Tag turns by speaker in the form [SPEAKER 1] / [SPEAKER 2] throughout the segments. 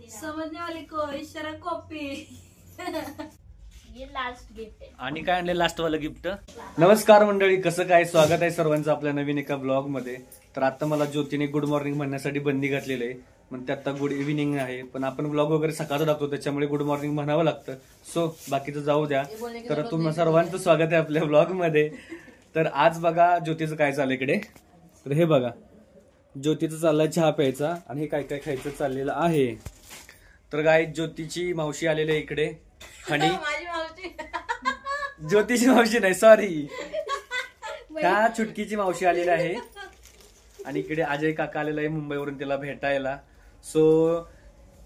[SPEAKER 1] समझने वाले को इशारा कॉपी.
[SPEAKER 2] ये लास्ट गिफ्ट आहे.
[SPEAKER 3] आणि काय आणले लास्ट वाला गिफ्ट. नमस्कार मंडळी, कसं काय, स्वागत आहे सर्वांचं आपल्या नवीन एका ब्लॉग मध्ये. तर आता मला ज्योतीने गुड मॉर्निंग म्हणण्यासाठी बंदी घातलेली आहे, म्हणते आता गुड इव्हिनिंग आहे, पण आपण ब्लॉग वगैरे सकाळचा टाकतो त्याच्यामुळे गुड मॉर्निंग म्हणावं लागतं. सो बाकीचं जाऊ द्या. तर तुम्हा सर्वांचं स्वागत आहे आपल्या ब्लॉग मध्ये. तर आज बघा ज्योतीचं काय चाललंय इकडे. तर हे बघा, ज्योतीचं चाललंय चहा प्यायचा आणि हे काय काय खायचं चाललेलं आहे. तर काय ज्योतीची मावशी आलेली आहे इकडे. आणि ज्योतीची मावशी नाही, सॉरी, त्या छुटकीची मावशी आलेली आहे. आणि इकडे अजय काका आलेला आहे मुंबईवरून तिला भेटायला. सो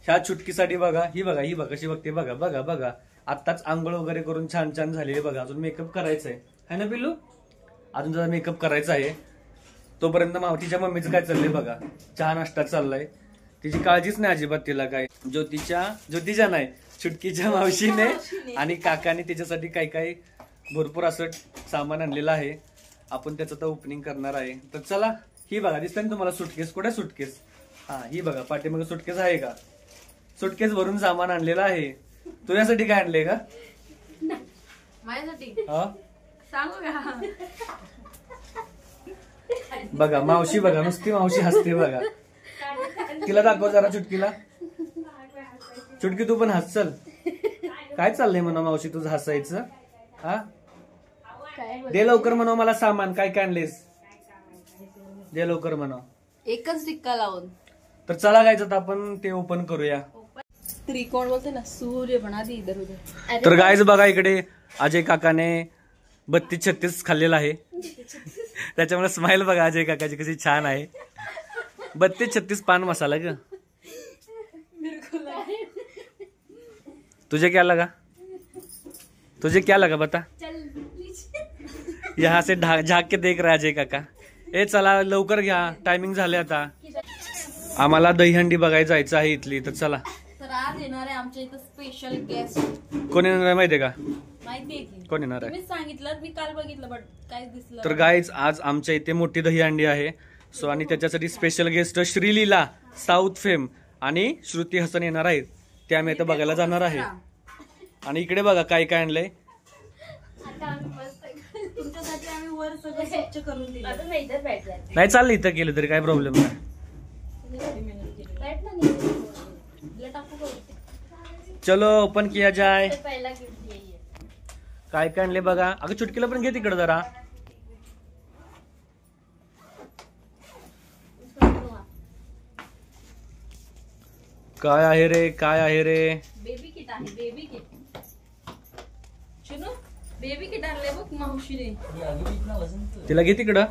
[SPEAKER 3] ह्या छुटकीसाठी बघा, ही बघा कशी बघते, बघा बघा बघा. आत्ताच आंघोळ वगैरे करून छान छान झालेली बघा. अजून मेकअप करायचा आहे ना पिल्लू, अजून जरा मेकअप करायचा आहे. तोपर्यंत तिच्या मम्मीचं काय चाललंय बघा, चहा नाश्ता चाललाय. तिची काळजीच नाही अजिबात तिला काय. ज्योतीच्या नाही, छुटकीच्या मावशीने आणि काकाने तिच्यासाठी काही काही भरपूर असं सामान आणलेलं आहे. आपण त्याचं तर ओपनिंग करणार आहे. तर चला, ही बघा दिसतंय ना तुम्हाला सुटकेस. कुठे सुटकेस? हा, ही बघा पाठीमागे सुटकेस आहे का. सुटकेस भरून सामान आणलेलं आहे. तुझ्यासाठी काय आणलंय का?
[SPEAKER 1] माझ्यासाठी
[SPEAKER 3] हा,
[SPEAKER 1] सांगू का?
[SPEAKER 3] बघा मावशी, बघा नुसती मावशी हसते बघा. तिला दाखव जरा छुटकीला. छुटकी तू पण हस. चल, काय चाललंय म्हणा मावशी तुझं हसायचं. हा, दे लवकर म्हणा मला सामान. काय काय आणलेस दे लवकर म्हणा.
[SPEAKER 1] एकच टिक्का लावून.
[SPEAKER 3] तर चला गायचं तर आपण ते ओपन करूया.
[SPEAKER 1] त्रिकोण बोलते ना, सूर्य बना दे इधर उधर.
[SPEAKER 3] तर गायच बघा, इकडे अजय काकाने 32-36 खाल्लेला आहे. त्याच्यामुळे स्माइल बघा अजय काकाची कशी छान आहे. 32-36 पान मसाला ग. तुझे क्या लगा बता. यहाँ से झाक के देख रहा अजय काका. ए चला लवकर घ्या, टायमिंग झाले आता. आम्हाला दहीहंडी बघायला जायचं आहे इथली. तर चला.
[SPEAKER 1] तर आज येणार आहे आमच्या इथं स्पेशल गेस्ट.
[SPEAKER 3] कोण येणार आहे माहितीये का?
[SPEAKER 1] माहितीये की
[SPEAKER 3] कोण येणार आहे?
[SPEAKER 1] तुम्ही सांगितलं, मी काल बघितलं बट काय दिसलं.
[SPEAKER 3] तर गाईज आज आमच्या इथे मोठी दहीहंडी आहे. सो आणि त्याच्यासाठी special guest Sreeleela, south fame आणि श्रुती हसन येणार आहेत. ते आम्ही आता बघायला जाणार आहे. आणि इकडे बघा काय काय आणलंय.
[SPEAKER 1] तुमच्यासाठी आम्ही वर सगळं स्वच्छ करून दिलं.
[SPEAKER 3] नाही चाललं, इथं केलं तरी काय प्रॉब्लेम नाही. चलो ओपन किया जाय.
[SPEAKER 2] पहिला गिफ्ट येईल.
[SPEAKER 3] काय काय आणले बघा. अगं छुटकीला पण घे तिकडे जरा. काय आहे रे, काय आहे रे.
[SPEAKER 1] बेबी किट आहे, बेबी किट. चुनू बेबी किट आणले बघ मावशीने.
[SPEAKER 3] तिला घे तिकडं.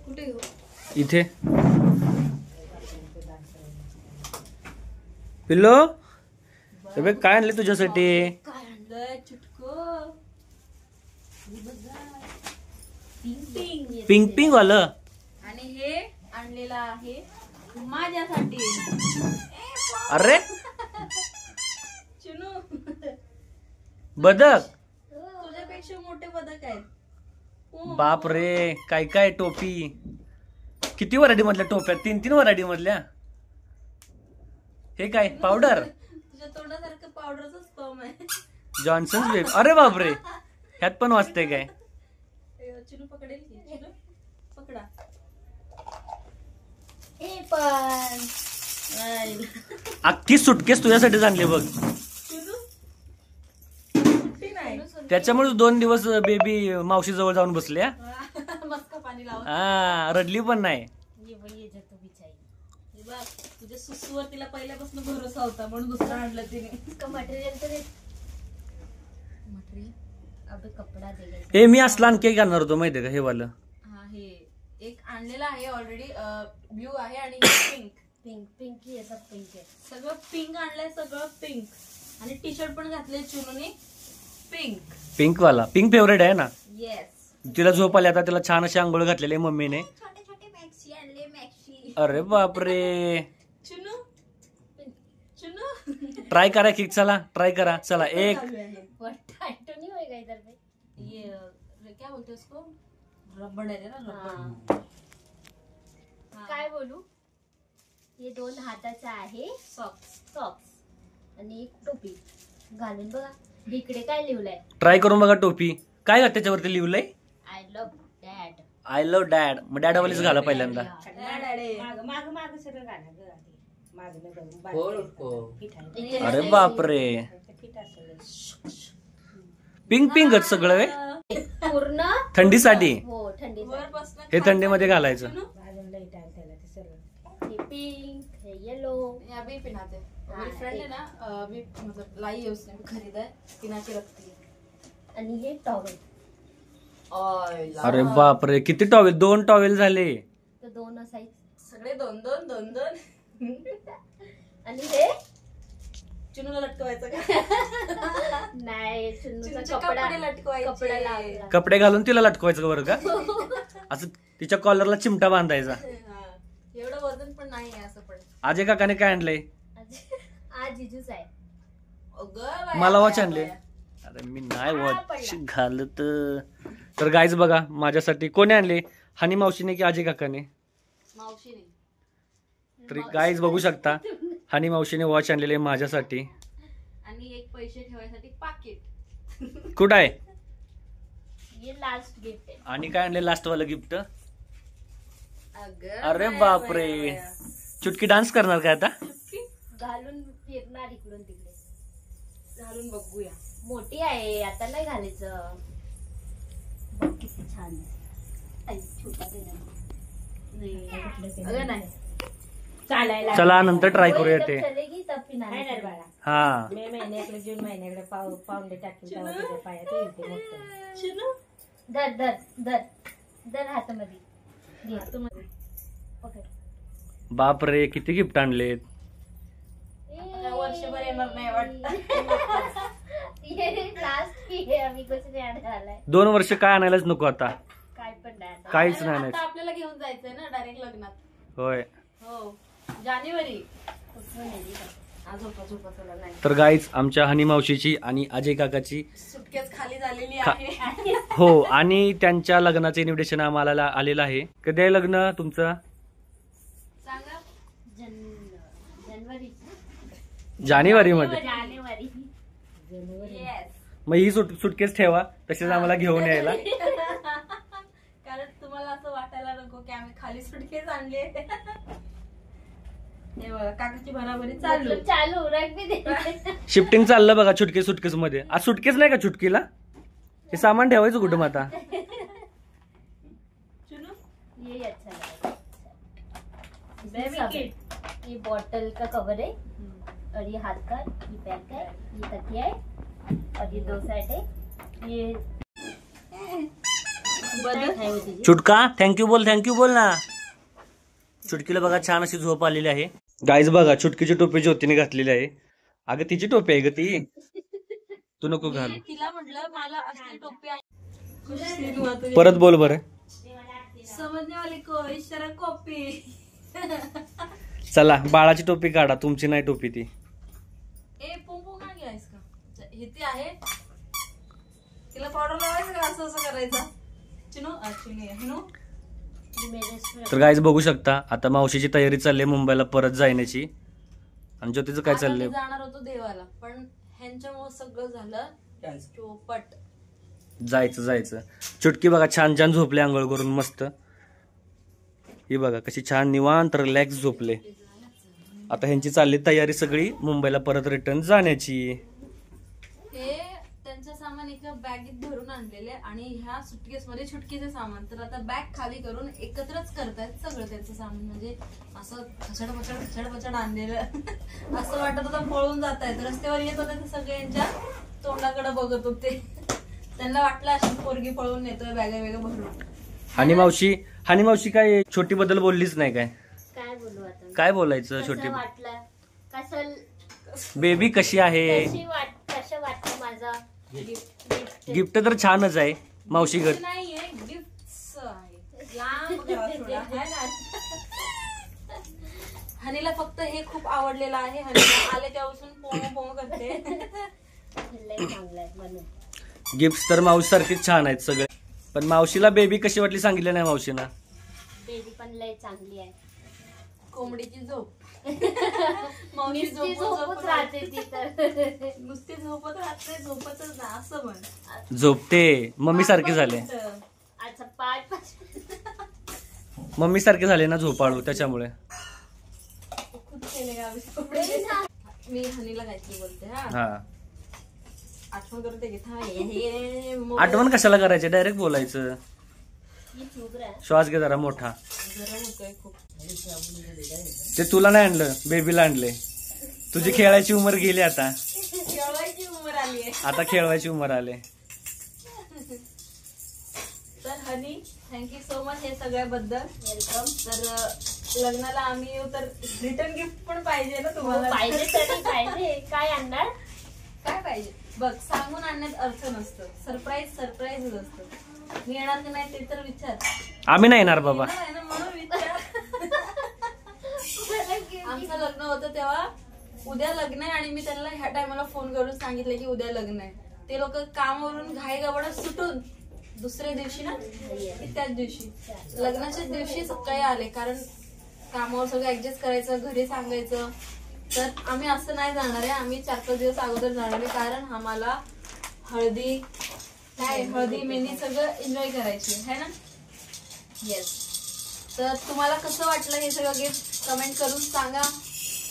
[SPEAKER 1] कुठे घेऊ?
[SPEAKER 3] इथे. पिल्लो बघ काय आणले तुझ्यासाठी.
[SPEAKER 1] काय आणलंय चुटको? पिंक
[SPEAKER 3] पिंक पिंक वालं.
[SPEAKER 1] आणि हे आणलेलं आहे माझ्यासाठी.
[SPEAKER 3] अरे
[SPEAKER 1] चुनू,
[SPEAKER 3] बदक.
[SPEAKER 1] तुझ्यापेक्षा मोठे बदक आहेत.
[SPEAKER 3] बाप रे, काय काय टोपी. किती व्हरायटी मधल्या टोप्या? 3 व्हरायटी मधल्या. हे काय पावडर?
[SPEAKER 1] तुझ्या तोंडासारखं पावडरच फॉर्म आहे.
[SPEAKER 3] Johnson's baby. अरे बाप रे, ह्यात पण वाचते काय.
[SPEAKER 1] चिनू पकडेल की. चिनू पकडा.
[SPEAKER 2] हे पण
[SPEAKER 3] अख्खी सुटकेस तुझ्यासाठी आणली बघ.
[SPEAKER 1] चिनू सुट्टी नाही.
[SPEAKER 3] त्याच्यामुळे 2 दिवस बेबी मावशी जवळ जाऊन बसल्या.
[SPEAKER 1] मस्त पाणी लावून.
[SPEAKER 3] हा, रडली पण नाही.
[SPEAKER 1] बघ, तुझ्या सुसूवर तिला पहिल्यापासून भरोसा होता म्हणून दुसरं आणलं तिने.
[SPEAKER 2] मटेरियल तर अब कपडा देगा.
[SPEAKER 3] हे मी असला आणखी एक आणणार होतो माहितीये का, हे वालं.
[SPEAKER 1] हा, हे एक आणलेलं आहे ऑलरेडी. ब्ल्यू आहे आणि पिंक.
[SPEAKER 2] पिंक ही आहे, सब पिंक आहे.
[SPEAKER 1] सगळं पिंक आणलंय, सगळं पिंक. आणि टी शर्ट पण घातले चुनूने पिंक.
[SPEAKER 3] पिंक वाला. पिंक फेवरेट आहे ना.
[SPEAKER 1] येस.
[SPEAKER 3] तिला झोप आली आता. तिला छान अशी आंघोळ घातलेली आहे मम्मीने.
[SPEAKER 1] छोटे छोटे मॅक्सी आणले, मॅक्सी.
[SPEAKER 3] अरे बापरे.
[SPEAKER 1] चुनू चुनू
[SPEAKER 3] ट्राय करा की. चला ट्राय करा. चला एक.
[SPEAKER 2] टाइटो नहीं होएगा इधर पे.
[SPEAKER 1] ये क्या बोलते उसको, रबड़ है ना, रबड़.
[SPEAKER 2] काय बोलू. हे 2 हाताचा आहे
[SPEAKER 1] सॉक्स.
[SPEAKER 2] सॉक्स आणि एक टोपी घालून बघा. इकडे काय लिहिलंय?
[SPEAKER 3] ट्राय करून बघा टोपी. काय त्याच्यावरती लिहिलंय?
[SPEAKER 2] I love dad.
[SPEAKER 3] I love dad. मग डॅडावालीच घाला पहिल्यांदा. अरे बापरे, पिंक पिंकच सगळं आहे.
[SPEAKER 2] पूर्ण
[SPEAKER 3] थंडीसाठी.
[SPEAKER 2] हो थंडी.
[SPEAKER 3] हे थंडीमध्ये घालायचं.
[SPEAKER 2] हे पिंक, हे येलो.
[SPEAKER 1] ये अभी पहनाते हैं. मेरी फ्रेंड है ना, अभी मतलब लाई है, उसने भी खरीदा है, पिनाची रखती है.
[SPEAKER 2] आणि हे टॉवेल.
[SPEAKER 3] अरे बापरे, किती टॉवेल? 2 टॉवेल झाले.
[SPEAKER 2] तर 2 असायचे.
[SPEAKER 1] सगळे 2-2.
[SPEAKER 2] आणि हे
[SPEAKER 1] चुनूला लटकवायचं का?
[SPEAKER 2] नाही, चुन्नूचा
[SPEAKER 1] चुन्नूचे
[SPEAKER 2] कपडा
[SPEAKER 1] कपडे लटकवायचे.
[SPEAKER 2] कपडा लावला.
[SPEAKER 3] कपडे घालून तिला लटकवायचं बरं का? असं तिच्या कॉलरला चिमटा बांधायचा.
[SPEAKER 1] हा. एवढं वजन पण नाही आहे असं पण.
[SPEAKER 3] अजय काकाने काय आणलंय?
[SPEAKER 2] आज जिजूच आहे.
[SPEAKER 1] अगं बाया,
[SPEAKER 3] मला वॉच
[SPEAKER 1] बाया,
[SPEAKER 3] आणले.
[SPEAKER 1] बाया.
[SPEAKER 3] अरे मी नाही वॉच घालत. तर गाईज बघा, माझ्यासाठी कोणी आणले? हनी मावशीने की अजय काकाने?
[SPEAKER 1] मावशीने.
[SPEAKER 3] तर गाईज बघू शकता, हनी मावशीने वॉच आणलेले माझ्यासाठी.
[SPEAKER 1] आणि एक पैसे ठेवायसाठी पाकिट.
[SPEAKER 3] कुठं आहे?
[SPEAKER 2] हे लास्ट गिफ्ट आहे.
[SPEAKER 3] आणि काय आणले लास्ट वाला गिफ्ट?
[SPEAKER 1] अगं
[SPEAKER 3] अरे
[SPEAKER 1] बाया,
[SPEAKER 3] बापरे,
[SPEAKER 1] बाया, बाया.
[SPEAKER 3] चुटकी डान्स करणार काय आता?
[SPEAKER 2] घालून फिरणार इकडून तिकडे.
[SPEAKER 1] घालून बघूया.
[SPEAKER 2] मोठी आहे, आता नाही घालायचं. बघ किती छान आहे. आई, छोटा दे ना.
[SPEAKER 1] अगं नाही.
[SPEAKER 2] चालायला
[SPEAKER 3] चला नंतर ट्राय करूया ते.
[SPEAKER 2] चलेगी तब पिनाने
[SPEAKER 4] नाही
[SPEAKER 2] चलेगा.
[SPEAKER 4] बाळा.
[SPEAKER 3] हा,
[SPEAKER 4] मे महिन्याकडे जून महिन्याकडे पाऊंडे टाकून तेव्हा तुझ्या पायात येईल ते मोठं.
[SPEAKER 1] चिनू.
[SPEAKER 2] धर धर धर धर हातामध्ये घे.
[SPEAKER 1] हातामध्ये.
[SPEAKER 2] पकड.
[SPEAKER 3] बापरे, किती गिफ्ट आणलेत.
[SPEAKER 1] आता वर्षभर येणार नाही वाटतं.
[SPEAKER 2] ये लास्ट की है, अभी कुछ नहीं आने वाला है.
[SPEAKER 3] 2 वर्ष काय आणायलाच नको आता.
[SPEAKER 2] काय पण नाही आता.
[SPEAKER 3] काहीच नाही
[SPEAKER 1] आता
[SPEAKER 3] आणायचं.
[SPEAKER 1] आपल्याला घेऊन जायचंय ना डायरेक्ट लग्नात.
[SPEAKER 3] होय.
[SPEAKER 1] हो, जानेवारी.
[SPEAKER 2] कुठून नेली का?
[SPEAKER 1] आज झोपा चला नाही.
[SPEAKER 3] तर गाईज आमच्या हनी मावशीची आणि अजय काकाची
[SPEAKER 1] सुटकेस खाली झालेली
[SPEAKER 3] खा-
[SPEAKER 1] आहे.
[SPEAKER 3] हो, आणि त्यांच्या लग्नाचं इन्व्हिटेशन आम्हाला आलेलं आहे. कधी आहे लग्न तुमचं?
[SPEAKER 1] सांगा.
[SPEAKER 2] जानेवारी.
[SPEAKER 3] जानेवारी मध्ये.
[SPEAKER 2] जानेवारी.
[SPEAKER 1] येस.
[SPEAKER 3] मग ही सुटकेस ठेवा, तसेच आम्हाला घेऊन यायला.
[SPEAKER 1] कारण तुम्हाला असं वाटायला नको की आम्ही खाली सुटकेस आणले. हे बघा, काकाची भराभरी चालू.
[SPEAKER 2] चालू रख भी दे.
[SPEAKER 3] शिफ्टिंग चाललं बघा सुटकेस सुटकेस मध्ये. आज सुटकेस नाही का चुटकीला? हे सामान ठेवायचं कुठं मग आता?
[SPEAKER 1] चुनू.
[SPEAKER 2] ये अच्छा लगा.
[SPEAKER 4] बेबी
[SPEAKER 2] सब
[SPEAKER 4] किट.
[SPEAKER 2] है. ये बॉटल का कवर है और ये हाथ का, ये पैर का है, ये तकिया है और ये 2 सेट है. ये
[SPEAKER 1] बदल.
[SPEAKER 3] चुटका थँक्यू बोल ना. चुटकीला बघा छान अशी झोप आलेली आहे. गाईज बघा, चुटकीची टोपी ज्योतीने घातलेली आहे. अगं तिची टोपी आहे ग ती, तू नको घाल.
[SPEAKER 1] तिला म्हटलं मला असली टोपी आहे. खुश सी तू आता.
[SPEAKER 3] परत बोल बरं.
[SPEAKER 1] समजने वाले को इशारा कॉपी.
[SPEAKER 3] चला बाळाची टोपी काढा, तुमची नाही टोपी ती.
[SPEAKER 1] ए पोंपो का घ्या इसका. हे ती आहे. तिला पावडर लावायचं का असं असं करायचं? चिनू ऍक्च्युली हिनू.
[SPEAKER 3] तर गाईज बघू शकता, आता मावशीची तयारी चालली आहे मुंबईला परत जाण्याची. आणि ज्योतीचं काय
[SPEAKER 1] आता मी
[SPEAKER 3] चाललंय?
[SPEAKER 1] जाणार होतो देवाला, पण ह्यांच्यामुळे सगळं झालं चोपट.
[SPEAKER 3] जायचं. चुटकी बघा छान छान झोपले आंघोळ करून मस्त. ही बघा कशी छान निवांत रिलॅक्स झोपले. आता ह्यांची चालली तयारी सगळी मुंबईला परत रिटर्न जाण्याची.
[SPEAKER 1] हे त्यांचं सामान एका बॅगेत भरून आणलेले आणि ह्या सुटकेस मध्ये छुटकीचे सामान. तर आता बॅग खाली करून एकत्रच करतायत सगळं त्यांचं सामान. म्हणजे असं खचड आणलेलं. असं वाटत होतं पळून जात आहेत. रस्त्यावर येत होते ते सगळे यांच्या तोंडाकडे बघत होते. त्यांना वाटलं अशी पोरगी पळून नेतोय बॅगा भरून.
[SPEAKER 3] हनी मावशी काय छोटी बद्दल बोललीच नाही काय?
[SPEAKER 2] काय बोलू आता?
[SPEAKER 3] काय बोलायचं छोटी?
[SPEAKER 2] कसं वाटलं? कसं
[SPEAKER 3] बेबी कशी आहे?
[SPEAKER 2] कसं वाटतं माझं गिफ्ट?
[SPEAKER 3] गिफ्ट तर छानच आहे मावशी घर.
[SPEAKER 1] नाहीये, गिफ्ट आहे. लांब करा थोडा, है ना? हनीला फक्त हे खूप आवडलेलं आहे. हनीला आले तेव्हापासून पोम करते.
[SPEAKER 2] लय चांगलं आहे म्हणून.
[SPEAKER 3] गिफ्ट तर मावशी सारखीच छान आहेत सगळे. पण मावशीला बेबी कशी वाटली सांगितलं नाही मावशीना.
[SPEAKER 2] बेबी पण लय चांगली आहे.
[SPEAKER 1] कोंबडीची झोप. मावशी
[SPEAKER 2] नुसती झोपच राहते ती तर.
[SPEAKER 1] नुसती झोपत राहते, झोपतच ना असं म्हण.
[SPEAKER 3] झोपते मम्मी सारखे झाले.
[SPEAKER 2] अच्छा 5
[SPEAKER 3] मम्मी सारखे झाले ना झोपाळू, त्याच्यामुळे.
[SPEAKER 1] खूप केले गावी. मी हनीला काहीतरी बोलते.
[SPEAKER 3] हा
[SPEAKER 1] आठवण करते की हे
[SPEAKER 3] आठवण कशाला करायचे, डायरेक्ट बोलायचं. श्वास घे जरा मोठा.
[SPEAKER 1] गरम होतोय खूप.
[SPEAKER 3] ते तुला नाही आणलं, बेबीला आणले. तुझी खेळायची उमर गेली आता.
[SPEAKER 1] खेळायची उमर आली आहे.
[SPEAKER 3] आता खेळवायची उमर आले.
[SPEAKER 1] तर हनी थँक्यू सो मच हे सगळ्याबद्दल.
[SPEAKER 2] वेलकम.
[SPEAKER 1] तर लग्नाला आम्ही येऊ तर रिटर्न गिफ्ट पण पाहिजे ना तुम्हाला.
[SPEAKER 2] पाहिजे तरी पाहिजे. काय आणणार?
[SPEAKER 1] काय पाहिजे बघ, सांगून आणण्यात अर्थ नसतं. सरप्राईजच असतं. मी येणार की नाही ते तर विचार.
[SPEAKER 3] आम्ही नाही येणार बाबा.
[SPEAKER 1] येणार आहे ना म्हणून विचार. आमचं लग्न होतं तेव्हा उद्या लग्न आहे आणि मी त्यांना ह्या टायमाला फोन करून सांगितलं की उद्या लग्न आहे. ते लोक कामावरून घाई गडबड सुटून दुसऱ्या दिवशी ना की त्याच दिवशी लग्नाच्याच दिवशी सकाळी आले. कारण कामावर सगळं ऍडजस्ट करायचं, घरी सांगायचं. तर आम्ही असं नाही जाणार आहे. आम्ही 4-5 दिवस अगोदर जाणार आहे. कारण आम्हाला हळदी मेहंदी सगळं एन्जॉय करायची आहे ना. येस. तर तुम्हाला कसं वाटलं हे सगळं गिफ्ट कमेंट करून सांगा.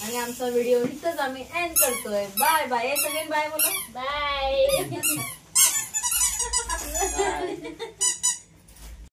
[SPEAKER 1] आणि आमचा व्हिडिओ इथंच आम्ही एंड करतोय. Bye bye. सगळ्यांनी बाय बोला.
[SPEAKER 2] बाय.